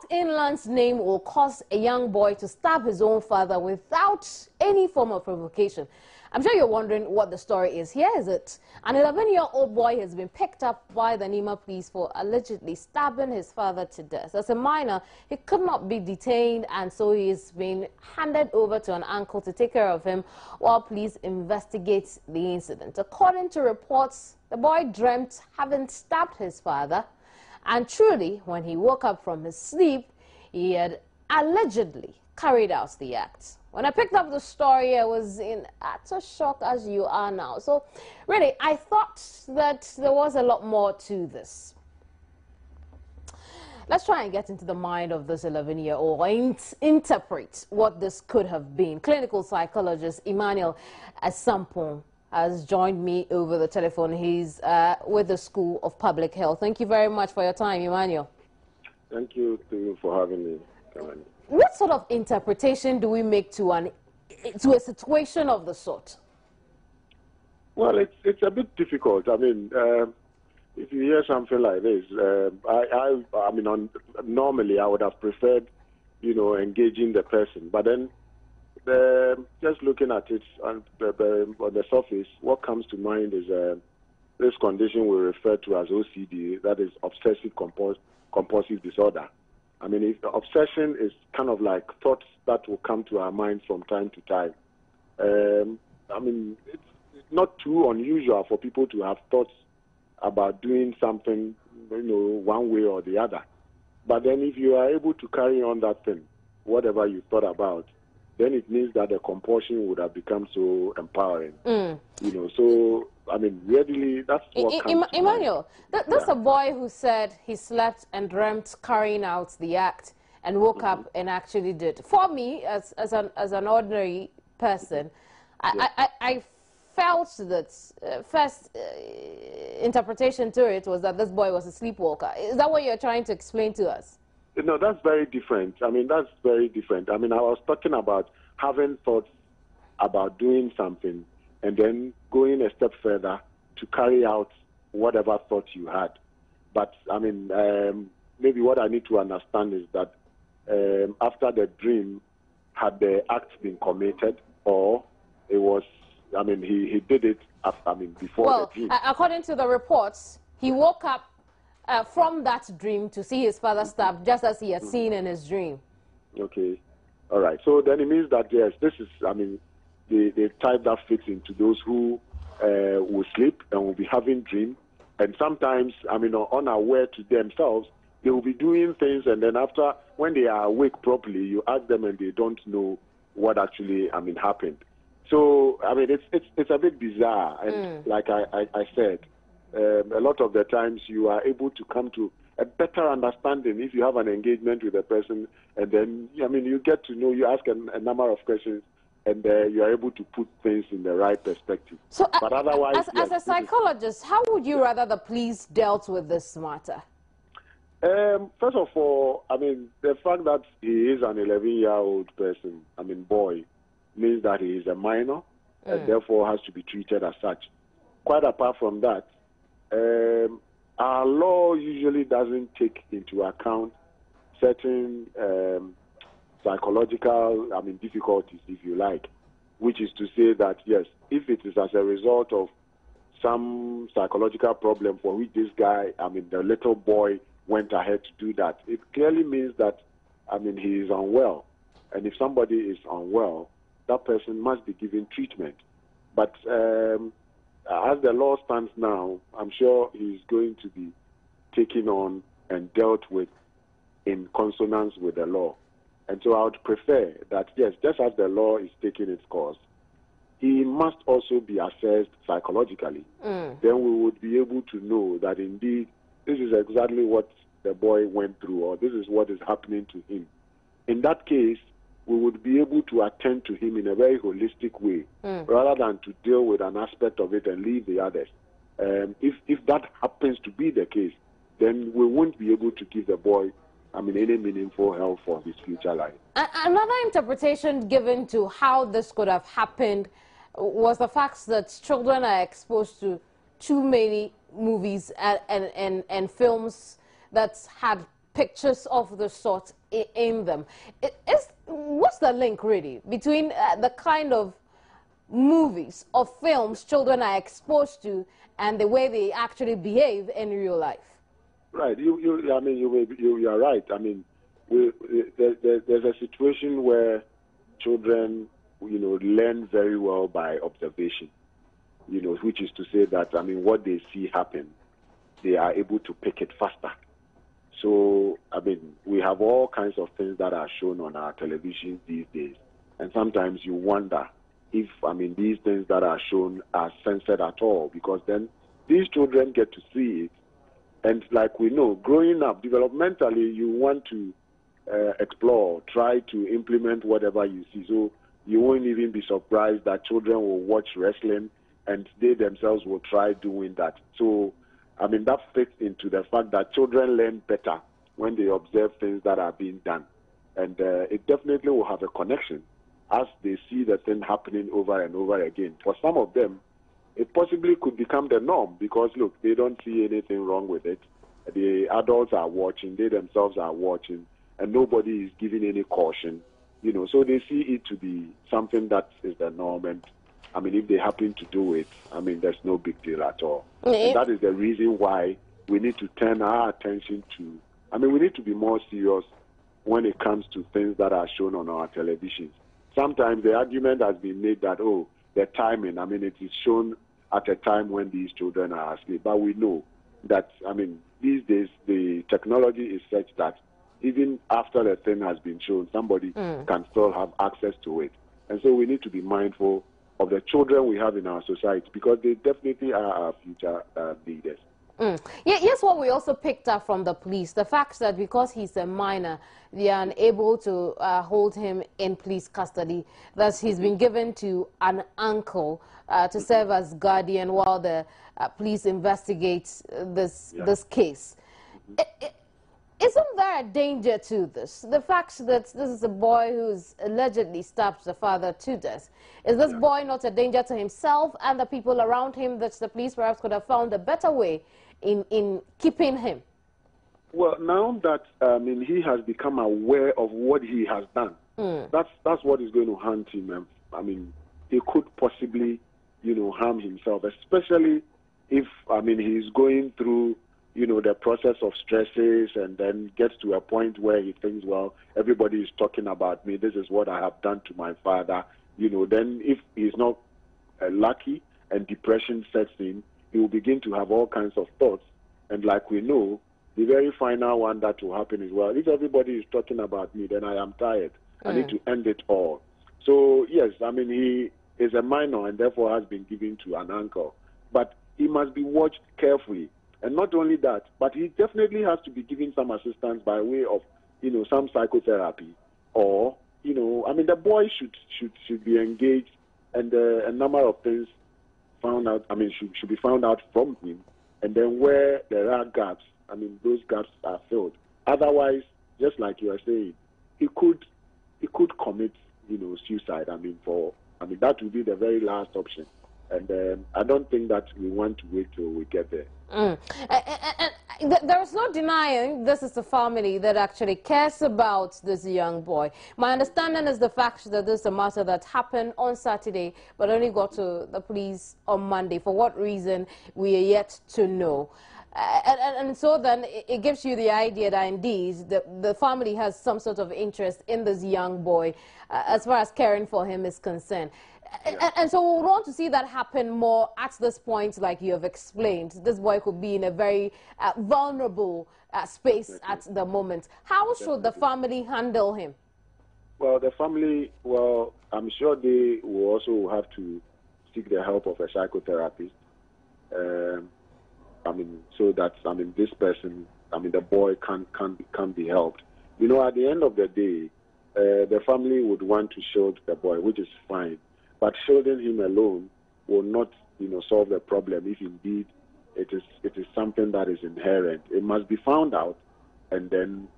in-laws name will cause a young boy to stab his own father without any form of provocation? I'm sure you're wondering what the story is. Here is it. An 11-year-old boy has been picked up by the Nima police for allegedly stabbing his father to death. As a minor, he could not be detained, and so he is being handed over to an uncle to take care of him while police investigate the incident. According to reports, the boy dreamt having stabbed his father, and truly, when he woke up from his sleep, he had allegedly carried out the act. When I picked up the story, I was in utter shock as you are now. So, really, I thought that there was a lot more to this. Let's try and get into the mind of this 11-year-old and interpret what this could have been. Clinical psychologist Emmanuel Asampong has joined me over the telephone. He's with the School of Public Health. Thank you very much for your time, Emmanuel. Thank you for having me. What sort of interpretation do we make to a situation of the sort? Well, it's a bit difficult. I mean, if you hear something like this, normally I would have preferred, engaging the person. But then, just looking at it on the surface, what comes to mind is this condition we refer to as OCD, that is obsessive compulsive disorder. I mean, if the obsession is kind of like thoughts that will come to our minds from time to time. I mean, it's not too unusual for people to have thoughts about doing something, one way or the other. But then if you are able to carry on that thing, whatever you thought about, then it means that the compulsion would have become so empowering. So, I mean, readily, that's what comes to Emmanuel, that's a boy who said he slept and dreamt carrying out the act and woke up and actually did. For me, as an ordinary person, I felt that first interpretation to it was that this boy was a sleepwalker. Is that what you're trying to explain to us? No, that's very different. I mean, that's very different. I mean, I was talking about having thoughts about doing something and then going a step further to carry out whatever thought you had. But, I mean, maybe what I need to understand is that after the dream, had the act been committed, or it was, I mean, he did it after, before the dream. According to the reports, he woke up from that dream to see his father stabbed, just as he had seen in his dream. Okay. All right. So then it means that, yes, this is, the type that fits into those who will sleep and will be having dreams. And sometimes, unaware to themselves, they will be doing things, and then after, when they are awake properly, you ask them and they don't know what actually, happened. So, it's a bit bizarre. And like I said, a lot of the times you are able to come to a better understanding if you have an engagement with a person, and then, you get to know, you ask a number of questions, and you are able to put things in the right perspective. So, but otherwise, as a psychologist, how would you rather the police dealt with this matter? First of all, the fact that he is an 11-year-old person, boy, means that he is a minor, and therefore has to be treated as such. Quite apart from that, our law usually doesn't take into account certain psychological, difficulties, if you like, which is to say that, yes, if it is as a result of some psychological problem for which this guy, the little boy went ahead to do that, it clearly means that, he is unwell. And if somebody is unwell, that person must be given treatment. But as the law stands now, I'm sure he's going to be taken on and dealt with in consonance with the law. And so I would prefer that, yes, just as the law is taking its course, he must also be assessed psychologically. Then we would be able to know that indeed this is exactly what the boy went through, or this is what is happening to him. In that case, we would be able to attend to him in a very holistic way, rather than to deal with an aspect of it and leave the others. If that happens to be the case, then we won't be able to give the boy any meaningful help for his future life. Another interpretation given to how this could have happened was the fact that children are exposed to too many movies and films that had pictures of the sort in them. What's the link really between the kind of movies or films children are exposed to and the way they actually behave in real life? Right. You are right. I mean, there's a situation where children, learn very well by observation. Which is to say that, I mean, what they see happen, they are able to pick it faster. So, I mean, we have all kinds of things that are shown on our television these days. And sometimes you wonder if, I mean, these things that are shown are censored at all, because then these children get to see it. And like we know, growing up, developmentally, you want to explore, try to implement whatever you see. So you won't even be surprised that children will watch wrestling and they themselves will try doing that. So, I mean, that fits into the fact that children learn better when they observe things that are being done. And it definitely will have a connection as they see the thing happening over and over again. For some of them, it possibly could become the norm because, look, they don't see anything wrong with it. The adults are watching, they themselves are watching, and nobody is giving any caution. So they see it to be something that is the norm. And I mean, if they happen to do it, I mean, there's no big deal at all. And that is the reason why we need to turn our attention to, I mean, we need to be more serious when it comes to things that are shown on our televisions. Sometimes the argument has been made that, oh, the timing, I mean, it is shown at a time when these children are asleep. But we know that, I mean, these days the technology is such that even after the thing has been shown, somebody can still have access to it. And so we need to be mindful of the children we have in our society because they definitely are our future leaders. Yeah, yes, what we also picked up from the police, the fact that because he's a minor, they are unable to hold him in police custody, that he's been given to an uncle to serve as guardian while the police investigate this case. Isn't there a danger to this? The fact that this is a boy who's allegedly stabbed the father to death. Is this boy not a danger to himself and the people around him that the police perhaps could have found a better way in keeping him? Well, now that he has become aware of what he has done, that's what is going to haunt him. I mean, he could possibly, harm himself, especially if, he's going through, the process of stresses and then gets to a point where he thinks, well, everybody is talking about me. This is what I have done to my father. Then if he's not lucky and depression sets in, he will begin to have all kinds of thoughts. And like we know, the very final one that will happen is, well, if everybody is talking about me, then I am tired. I need to end it all. So, yes, he is a minor and therefore has been given to an uncle. But he must be watched carefully. And not only that, but he definitely has to be given some assistance by way of, some psychotherapy. Or, the boy should be engaged and a number of things found out, should be found out from him. And then where there are gaps, those gaps are filled. Otherwise, just like you are saying, he could commit, suicide. That would be the very last option. And I don't think that we want to wait till we get there. And there is no denying this is a family that actually cares about this young boy. My understanding is the fact that this is a matter that happened on Saturday but only got to the police on Monday. For what reason, we are yet to know. And so then it gives you the idea that indeed the family has some sort of interest in this young boy as far as caring for him is concerned. And so we want to see that happen more at this point, like you have explained. This boy could be in a very vulnerable space at the moment. How should the family handle him? Well, the family, I'm sure they will also have to seek the help of a psychotherapist. So that, this person, the boy can be helped. At the end of the day, the family would want to shield the boy, which is fine. But shielding him alone will not, solve the problem if indeed it is something that is inherent. It must be found out, and then,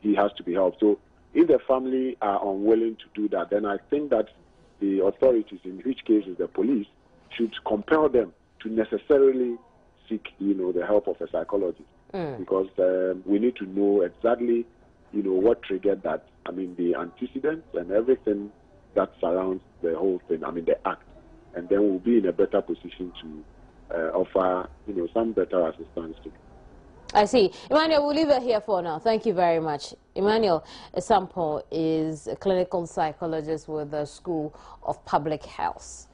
he has to be helped. So if the family are unwilling to do that, then I think that the authorities, in which case is the police, should compel them to necessarily seek, the help of a psychologist. because we need to know exactly, what triggered that. I mean, the antecedents and everything that surrounds the whole thing. I mean, the act, and then we'll be in a better position to offer, some better assistance to. I see. Emmanuel, we'll leave it here for now. Thank you very much. Emmanuel Sampo is a clinical psychologist with the School of Public Health.